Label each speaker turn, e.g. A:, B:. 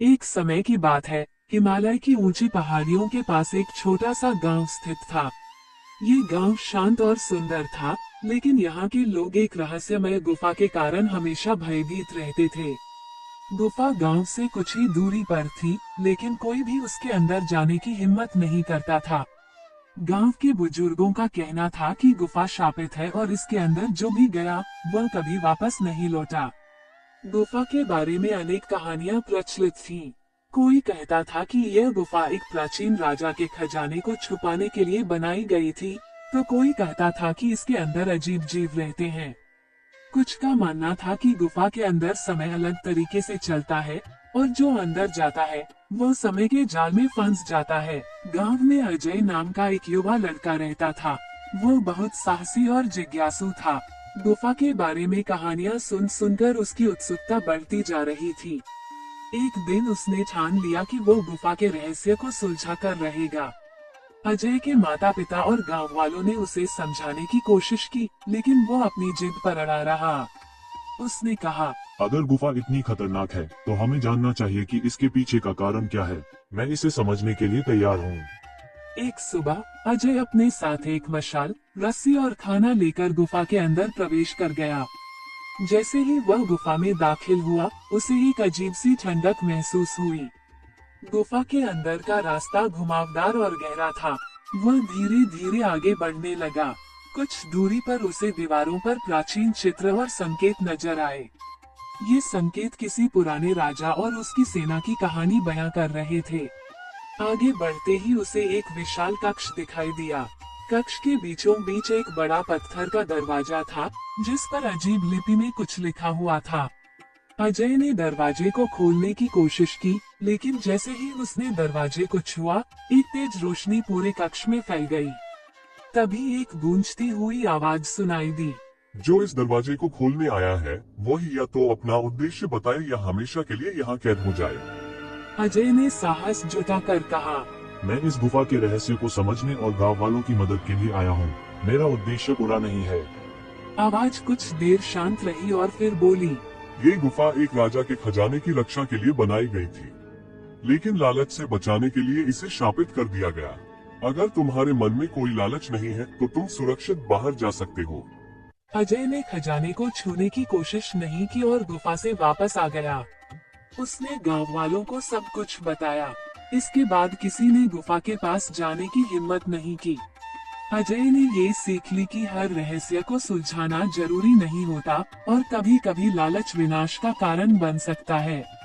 A: एक समय की बात है। हिमालय की ऊंची पहाड़ियों के पास एक छोटा सा गांव स्थित था। ये गांव शांत और सुंदर था, लेकिन यहाँ के लोग एक रहस्यमय गुफा के कारण हमेशा भयभीत रहते थे। गुफा गांव से कुछ ही दूरी पर थी, लेकिन कोई भी उसके अंदर जाने की हिम्मत नहीं करता था। गांव के बुजुर्गों का कहना था कि गुफा शापित है और इसके अंदर जो भी गया वह कभी वापस नहीं लौटा। गुफा के बारे में अनेक कहानियां प्रचलित थीं। कोई कहता था कि यह गुफा एक प्राचीन राजा के खजाने को छुपाने के लिए बनाई गई थी, तो कोई कहता था कि इसके अंदर अजीब जीव रहते हैं। कुछ का मानना था कि गुफा के अंदर समय अलग तरीके से चलता है और जो अंदर जाता है वो समय के जाल में फंस जाता है। गांव में अजय नाम का एक युवा लड़का रहता था। वो बहुत साहसी और जिज्ञासु था। गुफा के बारे में कहानियां सुनकर उसकी उत्सुकता बढ़ती जा रही थी। एक दिन उसने ठान लिया कि वो गुफा के रहस्य को सुलझा कर रहेगा। अजय के माता पिता और गांव वालों ने उसे समझाने की कोशिश की, लेकिन वो अपनी जिद पर अड़ा रहा। उसने कहा,
B: अगर गुफा इतनी खतरनाक है तो हमें जानना चाहिए कि इसके पीछे का कारण क्या है। मैं इसे समझने के लिए तैयार हूँ।
A: एक सुबह अजय अपने साथ एक मशाल, रस्सी और खाना लेकर गुफा के अंदर प्रवेश कर गया। जैसे ही वह गुफा में दाखिल हुआ, उसे एक अजीब सी ठंडक महसूस हुई। गुफा के अंदर का रास्ता घुमावदार और गहरा था। वह धीरे धीरे आगे बढ़ने लगा। कुछ दूरी पर उसे दीवारों पर प्राचीन चित्र और संकेत नजर आए। ये संकेत किसी पुराने राजा और उसकी सेना की कहानी बयां कर रहे थे। आगे बढ़ते ही उसे एक विशाल कक्ष दिखाई दिया। कक्ष के बीचों बीच एक बड़ा पत्थर का दरवाजा था, जिस पर अजीब लिपि में कुछ लिखा हुआ था। अजय ने दरवाजे को खोलने की कोशिश की, लेकिन जैसे ही उसने दरवाजे को छुआ, एक तेज रोशनी पूरे कक्ष में फैल गई। तभी एक गूंजती हुई आवाज सुनाई दी।
B: जो इस दरवाजे को खोलने आया है वही या तो अपना उद्देश्य बताए या हमेशा के लिए यहाँ कैद हो जाए।
A: अजय ने साहस जुटाकर कहा,
B: मैं इस गुफा के रहस्य को समझने और गांव वालों की मदद के लिए आया हूँ। मेरा उद्देश्य बुरा नहीं है।
A: आवाज कुछ देर शांत रही और फिर बोली,
B: ये गुफा एक राजा के खजाने की रक्षा के लिए बनाई गई थी, लेकिन लालच से बचाने के लिए इसे शापित कर दिया गया। अगर तुम्हारे मन में कोई लालच नहीं है तो तुम सुरक्षित बाहर जा सकते हो।
A: अजय ने खजाने को छूने की कोशिश नहीं की और गुफा से वापस आ गया। उसने गांव वालों को सब कुछ बताया। इसके बाद किसी ने गुफा के पास जाने की हिम्मत नहीं की। अजय ने ये सीख ली कि हर रहस्य को सुलझाना जरूरी नहीं होता और कभी-कभी लालच विनाश का कारण बन सकता है।